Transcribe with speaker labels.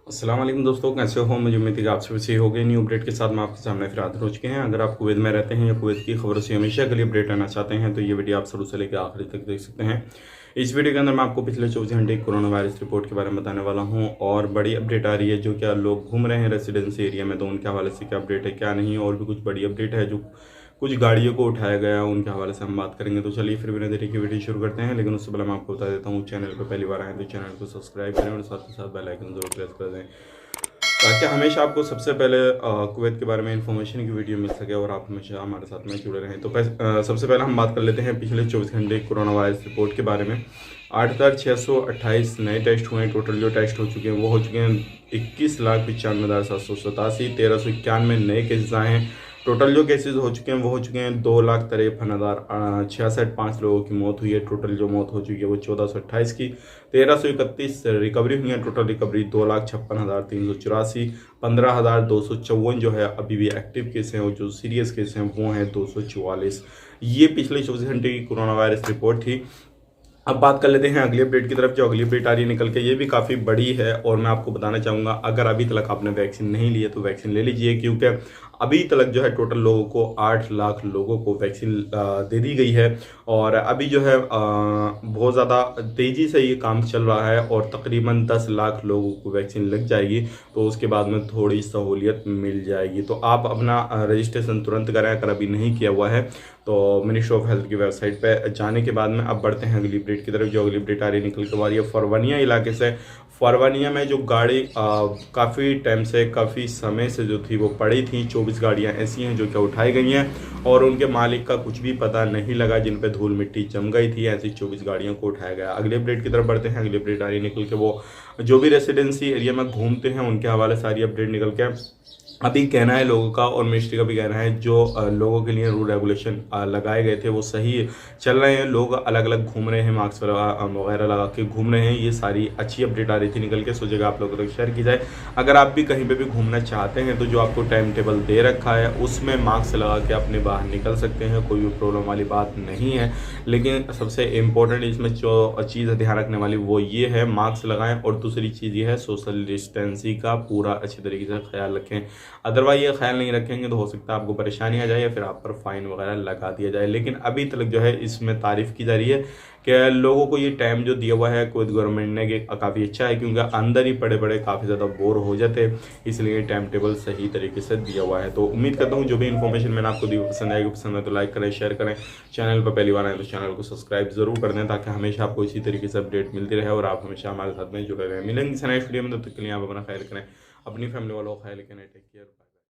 Speaker 1: अस्सलाम वालेकुम दोस्तों, कैसे हो? मुझे उम्मीद है कि आप सभी सही हो गए। न्यू अपडेट के साथ मैं आपके सामने फिर हाजिर हो चुके हैं। अगर आप कुवैत में रहते हैं या कुवैत की खबरों से हमेशा के लिए अपडेट रहना चाहते हैं तो ये वीडियो आप शुरू से लेकर आखिरी तक देख सकते हैं। इस वीडियो के अंदर मैं आपको पिछले 24 घंटे की कोरोना वायरस रिपोर्ट के बारे में बताने वाला हूं और बड़ी अपडेट आ रही है जो क्या लोग घूम रहे हैं रेसिडेंसी एरिया में, तो उनके हवाले से क्या अपडेट है क्या नहीं, और भी कुछ बड़ी अपडेट है जो कुछ गाड़ियों को उठाया गया उनके हवाले से हम बात करेंगे। तो चलिए फिर बिना देरी की वीडियो शुरू करते हैं, लेकिन उससे पहले मैं आपको बता देता हूँ, चैनल पर पहली बार आए तो चैनल को सब्सक्राइब करें और साथ ही साथ बेल आइकन जरूर प्रेस कर दें ताकि हमेशा आपको सबसे पहले कुवैत के बारे में इंफॉर्मेशन की वीडियो मिल सके और आप हमेशा हमारे साथ में जुड़े रहें। तो सबसे पहले हम बात कर लेते हैं पिछले 24 घंटे कोरोना वायरस रिपोर्ट के बारे में। 8,628 नए टेस्ट हुए हैं। टोटल जो टेस्ट हो चुके हैं वो हो चुके हैं 21,95,787। 1,391 नए केसेस आए हैं। टोटल जो केसेस हो चुके हैं वो हो चुके हैं 2,53,066। 5 लोगों की मौत हुई है। टोटल जो मौत हो चुकी है वो 1,428 की। 1,331 रिकवरी हुई है। Total recovery 2,56,384। 15,254 जो है अभी भी एक्टिव केस हैं और जो सीरियस केस हैं वो हैं 244। ये पिछले 24 घंटे की कोरोना वायरस रिपोर्ट थी। अब बात कर लेते हैं अगली अपडेट की तरफ। जो अगली अपडेट आ रही है निकल के, ये भी काफ़ी बड़ी है और मैं आपको बताना चाहूँगा, अगर अभी तक आपने वैक्सीन नहीं ली है तो वैक्सीन ले लीजिए, क्योंकि अभी तक जो है टोटल लोगों को 8 लाख लोगों को वैक्सीन दे दी गई है और अभी जो है बहुत ज़्यादा तेज़ी से ये काम चल रहा है और तकरीबन 10 लाख लोगों को वैक्सीन लग जाएगी तो उसके बाद में थोड़ी सहूलियत मिल जाएगी। तो आप अपना रजिस्ट्रेशन तुरंत करें अगर अभी नहीं किया हुआ है तो मिनिस्ट्री ऑफ हेल्थ की वेबसाइट पे जाने के बाद में अब बढ़ते हैं अगली अपडेट की तरफ। जो अगली अपडेट आ रही है निकल के आ रही है फरवानिया इलाके से। फरवानिया में जो गाड़ी काफ़ी टाइम से काफ़ी समय से जो थी वो पड़ी थी, 24 गाड़ियां ऐसी हैं जो क्या उठाई गई हैं और उनके मालिक का कुछ भी पता नहीं लगा, जिन पे धूल मिट्टी जम गई थी। ऐसी 24 गाड़ियों को उठाया गया। अगली अपडेट की तरफ बढ़ते हैं। अगली अपडेट आ रही है निकल के, वो जो भी रेसिडेंसी एरिया में घूमते हैं उनके हवाले सारी अपडेट निकल के अभी कहना है लोगों का और मिनिस्ट्री का भी कहना है जो लोगों के लिए रूल रेगुलेशन लगाए गए थे वो सही चल रहे हैं। लोग अलग अलग घूम रहे हैं, मास्क वगैरह लगा के घूम रहे हैं। ये सारी अच्छी अपडेट आ रही थी निकल के, सो जगह आप लोगों तक शेयर की जाए। अगर आप भी कहीं पे भी घूमना चाहते हैं तो जो आपको टाइम टेबल दे रखा है उसमें मास्क लगा के अपने बाहर निकल सकते हैं, कोई भी प्रॉब्लम वाली बात नहीं है। लेकिन सबसे इम्पोर्टेंट इसमें जो चीज़ ध्यान रखने वाली वो ये है, मास्क लगाएं और दूसरी चीज़ ये है सोशल डिस्टेंसिंग का पूरा अच्छी तरीके से ख्याल रखें। अदरवाइज ये ख्याल नहीं रखेंगे तो हो सकता है आपको परेशानी आ जाए या फिर आप पर फाइन वगैरह लगा दिया जाए। लेकिन अभी तक जो है इसमें तारीफ की जा रही है कि लोगों को ये टाइम जो दिया हुआ है कुवैत गवर्नमेंट ने कि काफ़ी अच्छा है, क्योंकि अंदर ही पड़े पड़े काफ़ी ज़्यादा बोर हो जाते, इसलिए टाइम टेबल सही तरीके से दिया हुआ है। तो उम्मीद करता हूँ जो भी इन्फॉर्मेशन मैंने आपको दी पसंद आएगी। पसंद है तो लाइक करें, शेयर करें। चैनल पर पहली बार आए तो चैनल को सब्सक्राइब जरूर कर दें ताकि हमेशा आपको इसी तरीके से अपडेट मिलती रहे और आप हमेशा हमारे साथ में जुड़े रहें। मिलेंगे नेक्स्ट वीडियो में, तब तक के लिए आप अपना ख्याल करें, अपनी फैमिली वालों का ख्याल रखें। Take care.